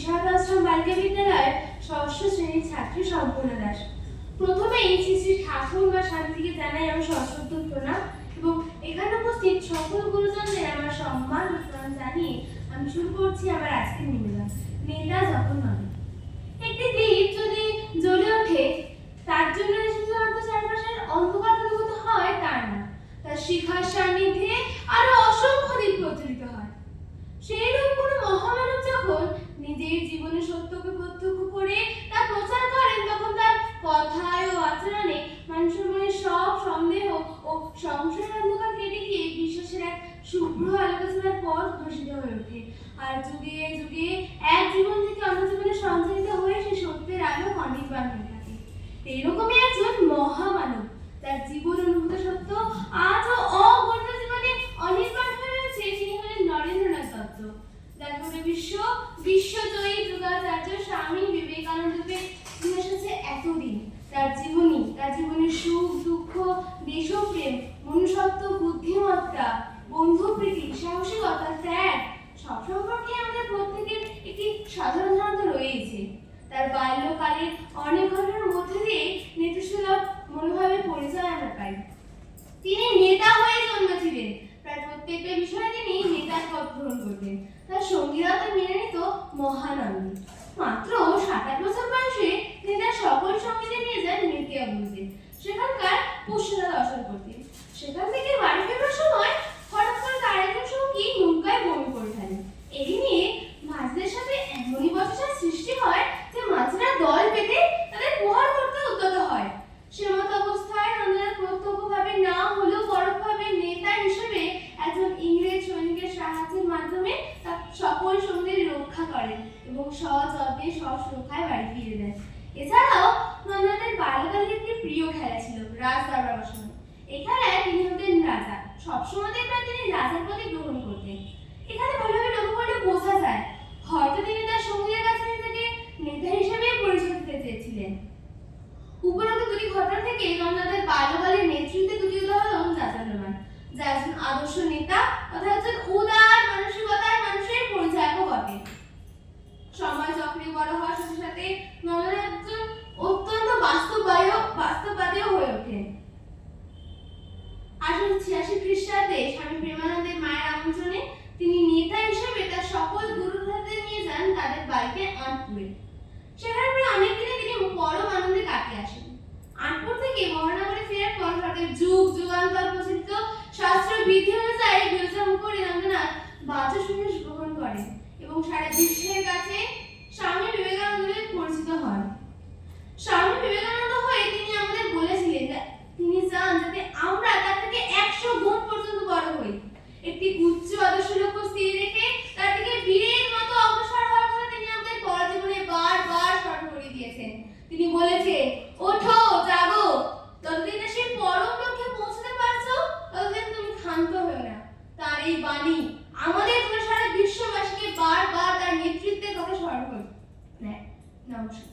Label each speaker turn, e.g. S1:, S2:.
S1: বিশাল আশ্রম বালিকা বিদ্যালয়ের ষষ্ঠ শ্রেণীর ছাত্রী সম্পূর্ণা দাস। প্রথমেই শ্রী শ্রী ঠাকুর বা শান্তিকে জানাই আমার সশ্রদ্ধ প্রণাম এবং এখানে উপস্থিত সকল গুরুজনদের আমার সম্মান ও প্রণাম জানিয়ে আমি শুরু করছি আমার আজকের নিবেদন। নেতা যখন হবে একটি দ্বীপ যদি জ্বলে ওঠে, তার জন্য শুধুমাত্র চারপাশের অন্ধকার অনুভূত হয় তা না, তার শিখার সান্নিধ্যে আরো অসংখ্য দ্বীপ প্রজ্বলিত হয়। সেইরূপ কোনো মহামানব যখন নিজের জীবনে সত্যকে প্রত্যক্ষ করে তা প্রচার করেন, তখন তার কথায় ও আচরণে মানুষের মনে সব সন্দেহ ও সংশয়ের অন্ধকার কেটে গিয়ে বিশ্বাসের এক শুভ্র আলোচনার পথ প্রসিদ্ধ হয়ে ওঠে। আর যুগে যুগে এক জীবন থেকে অন্য জীবনে সঞ্চারিত হয়ে সেই সত্যের আলো অনির্বাণ হয়ে থাকে। এরকমই একজন মহামানব, তার জীবন অনুভূত সত্য আজও অগণিত জীবনে অনির্বাণ হয়ে রয়েছে। তিনি হলেন নরেন্দ্রনাথ দত্ত। যার পরে বিশ্বজয়ী যুগাচার্য স্বামী বিবেকানন্দকে নিয়ে এসেছে এতদিন। তার জীবনের সুখ দুঃখ, দেশপ্রেম, মনুষ্যত্ব, বুদ্ধিমত্তা, বন্ধুপ্রীতি, সাহসিকতা, ত্যাগ সব সম্পর্কে আমাদের প্রত্যেকের একটি সাধারণ ধারণা রয়েছে। তার বাল্যকালের অনেক ঘটনার মধ্যে দিয়ে নেতৃসুলভ মনোভাবের পরিচয় আমরা পাই। তিনি নেতা হয়ে জন্মেছিলেন, প্রায় প্রত্যেকটা বিষয়ে তিনি নেতার পদ গ্রহণ করতেন। তার সঙ্গীরা তো মেনে নিত মহানন্দী। মাত্র 7-8 বছর বয়সে তিনি তার সকল সঙ্গীদের নিয়ে যান মেটিয়া বুঝতে, সেখানকার পুষ্যরা দর্শন করতেন। সেখান থেকে বাড়ি ফেরার সময় হঠাৎ করে তার একজন সঙ্গী নৌকায় বমি করে ফেলেন। এই নিয়ে মাঝিদের সাথে এমনই বচসার সৃষ্টি হয় যে মাঝিরা দল পেতে তাদের প্রহার করতে উদ্যত হয়। সেমত অবস্থায় নন্দনাথ প্রত্যক্ষভাবে না হলেও পরোক্ষভাবে নেতা হিসেবে একজন ইংরেজ সৈনিকের সাহায্যের মাধ্যমে তার সকল সঙ্গীদের রক্ষা করেন এবং সযত্নে সুরক্ষায় বাড়ি ফিরে দেন। এছাড়াও নন্দনাথের বাল্যকালের একটি প্রিয় খেলা ছিল রাজ দরবার বসানো। এই খেলায় তিনি হতেন রাজা। সবসময় দেখবেন তিনি রাজার পদে গ্রহণ করতেন। এখানে ভালোভাবে লক্ষ্য করলে বোঝা যায় হয়তো তিনি তার সঙ্গীদের কাছে নিজেকে নেতা হিসেবে পরিচয় দিতে চেয়েছিলেন। উপরোক্ত দুটি ঘটনা থেকে নন্দনাথের বাল্যকালের নেতৃত্বে দুটি উদাহরণ যাচাল্যমান, যা একজন আদর্শ নেতা তথা একজন উদার মানসিকতার মানুষের পরিচয়ও বটে। সময় চক্রে বড় হওয়ার সাথে সাথে নন্দনাথ একজন অত্যন্ত বাস্তববাদীও হয়ে ওঠেন। 1886 খ্রিস্টাব্দে স্বামী প্রেমানন্দের মায়ের আমন্ত্রণে তিনি নেতা হিসেবে তার সকল গুরুভাইদের নিয়ে যান তাদের বাড়িতে আনপুরে। সেখানে প্রায় অনেক দিনে তিনি পরম আনন্দে কাটিয়ে আসেন। আনপুর থেকে মহানগরে ফেরার পর ভারতের যুগ যুগান্তর প্রচলিত শাস্ত্র বিধি অনুযায়ী বিবেচনা করে নন্দনাথ বাচস্পতি গ্রহণ করেন এবং সারা বিশ্বের কাছে স্বামী বিবেকানন্দের পরিচিত হন। স্বামী বিবেকানন্দ হয়ে তিনি আমাদের বলেছিলেন যে তিনি চান যাতে আমরা তার থেকে 100 গুণ পর্যন্ত বড় হই। একটি উচ্চ আদর্শ লক্ষ্য স্থির রেখে তার থেকে বীরের মতো অগ্রসর হওয়ার কথা তিনি আমাদের পরজীবনে বারবার স্মরণ করিয়ে দিয়েছেন। তিনি বলেছেন, ওঠো, জাগো, যতদিন না সেই পরম লক্ষ্যে পৌঁছতে পারছো ততদিন তুমি ক্ষান্ত হও না। তার এই বাণী আমাদের সারা বিশ্ববাসীকে বারবার তার নেতৃত্বের কথা স্মরণ করে। নমস্কার।